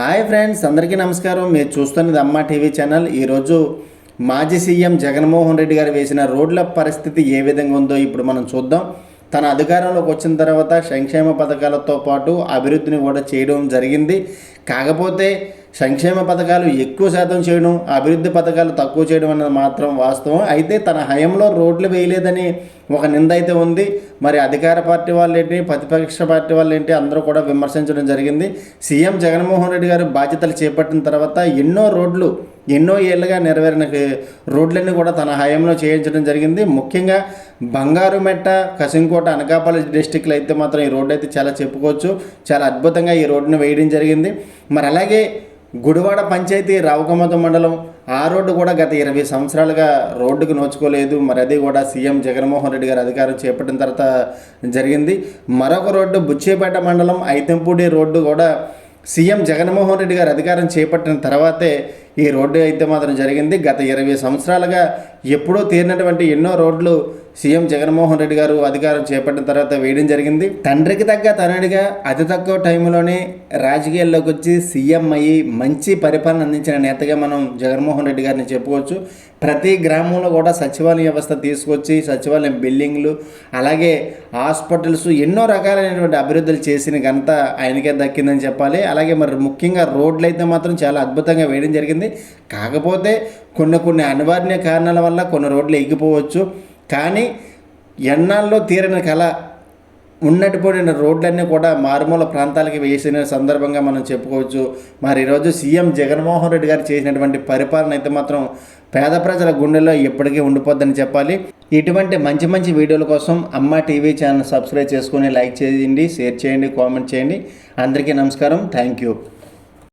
Hi friends, అందరికీ నమస్కారం. మీరు చూస్తున్నది అమ్మ టీవీ ఛానల్. ఈరోజు మాజీ సీఎం జగన్మోహన్ రెడ్డి గారు వేసిన రోడ్ల పరిస్థితి ఏ విధంగా ఉందో ఇప్పుడు మనం చూద్దాం. తన అధికారంలోకి వచ్చిన తర్వాత సంక్షేమ పథకాలతో పాటు అభివృద్ధిని కూడా చేయడం జరిగింది. కాకపోతే సంక్షేమ పథకాలు ఎక్కువ శాతం చేయడం, అభివృద్ధి పథకాలు తక్కువ చేయడం అన్నది మాత్రం వాస్తవం. అయితే తన హయాంలో రోడ్లు వేయలేదని ఒక నింద అయితే ఉంది. మరి అధికార పార్టీ వాళ్ళు ఏంటి, ప్రతిపక్ష పార్టీ వాళ్ళు ఏంటి, అందరూ కూడా విమర్శించడం జరిగింది. సీఎం జగన్మోహన్ రెడ్డి గారు బాధ్యతలు చేపట్టిన తర్వాత ఎన్నో ఏళ్ళుగా నెరవేరిన రోడ్లన్నీ కూడా తన హయాంలో చేయించడం జరిగింది. ముఖ్యంగా బంగారుమెట్ట, కసింకోట, అనకాపల్లి డిస్టిక్లో అయితే మాత్రం ఈ రోడ్డు అయితే చాలా చెప్పుకోవచ్చు. చాలా అద్భుతంగా ఈ రోడ్డును వేయడం జరిగింది. మరి అలాగే గుడివాడ పంచాయతీ రావుకమ్మతం మండలం ఆ రోడ్డు కూడా గత 20 సంవత్సరాలుగా రోడ్డుకు నోచుకోలేదు. మరి అది కూడా సీఎం జగన్మోహన్ రెడ్డి గారు అధికారం చేపట్టిన తర్వాత జరిగింది. మరొక రోడ్డు బుచ్చేపేట మండలం ఐతంపూడి రోడ్డు కూడా సీఎం జగన్మోహన్ రెడ్డి గారు అధికారం చేపట్టిన తర్వాతే ఈ రోడ్డు అయితే మాత్రం జరిగింది. గత 20 సంవత్సరాలుగా ఎప్పుడూ తీరినటువంటి ఎన్నో రోడ్లు సీఎం జగన్మోహన్ రెడ్డి గారు అధికారం చేపట్టిన తర్వాత వేయడం జరిగింది. తండ్రికి తగ్గ తనయుడిగా అతి తక్కువ టైంలోనే రాజకీయాల్లోకి వచ్చి సీఎం అయ్యి మంచి పరిపాలన అందించిన నేతగా మనం జగన్మోహన్ రెడ్డి గారిని చెప్పుకోవచ్చు. ప్రతి గ్రామంలో కూడా సచివాలయ వ్యవస్థ తీసుకొచ్చి సచివాలయం బిల్డింగ్లు, అలాగే హాస్పిటల్స్, ఎన్నో రకాలైనటువంటి అభివృద్ధులు చేసిన ఘనత ఆయనకే దక్కిందని చెప్పాలి. అలాగే మరి ముఖ్యంగా రోడ్లు అయితే మాత్రం చాలా అద్భుతంగా వేయడం జరిగింది. కాకపోతే కొన్ని అనివార్య కారణాల వల్ల కొన్ని రోడ్లు ఎగిపోవచ్చు. కానీ ఎన్నాళ్ళలో తీరని కళ ఉన్నట్టుపోయిన రోడ్లన్నీ కూడా మారుమూల ప్రాంతాలకి వేసిన సందర్భంగా మనం చెప్పుకోవచ్చు. మరి ఈరోజు సీఎం జగన్మోహన్ రెడ్డి గారు చేసినటువంటి పరిపాలన అయితే మాత్రం పేద ప్రజల గుండెల్లో ఎప్పటికీ ఉండిపోద్దని చెప్పాలి. ఇటువంటి మంచి వీడియోల కోసం అమ్మ టీవీ ఛానల్ సబ్స్క్రైబ్ చేసుకొని లైక్ చేయండి, షేర్ చేయండి, కామెంట్ చేయండి. అందరికీ నమస్కారం. Thank you.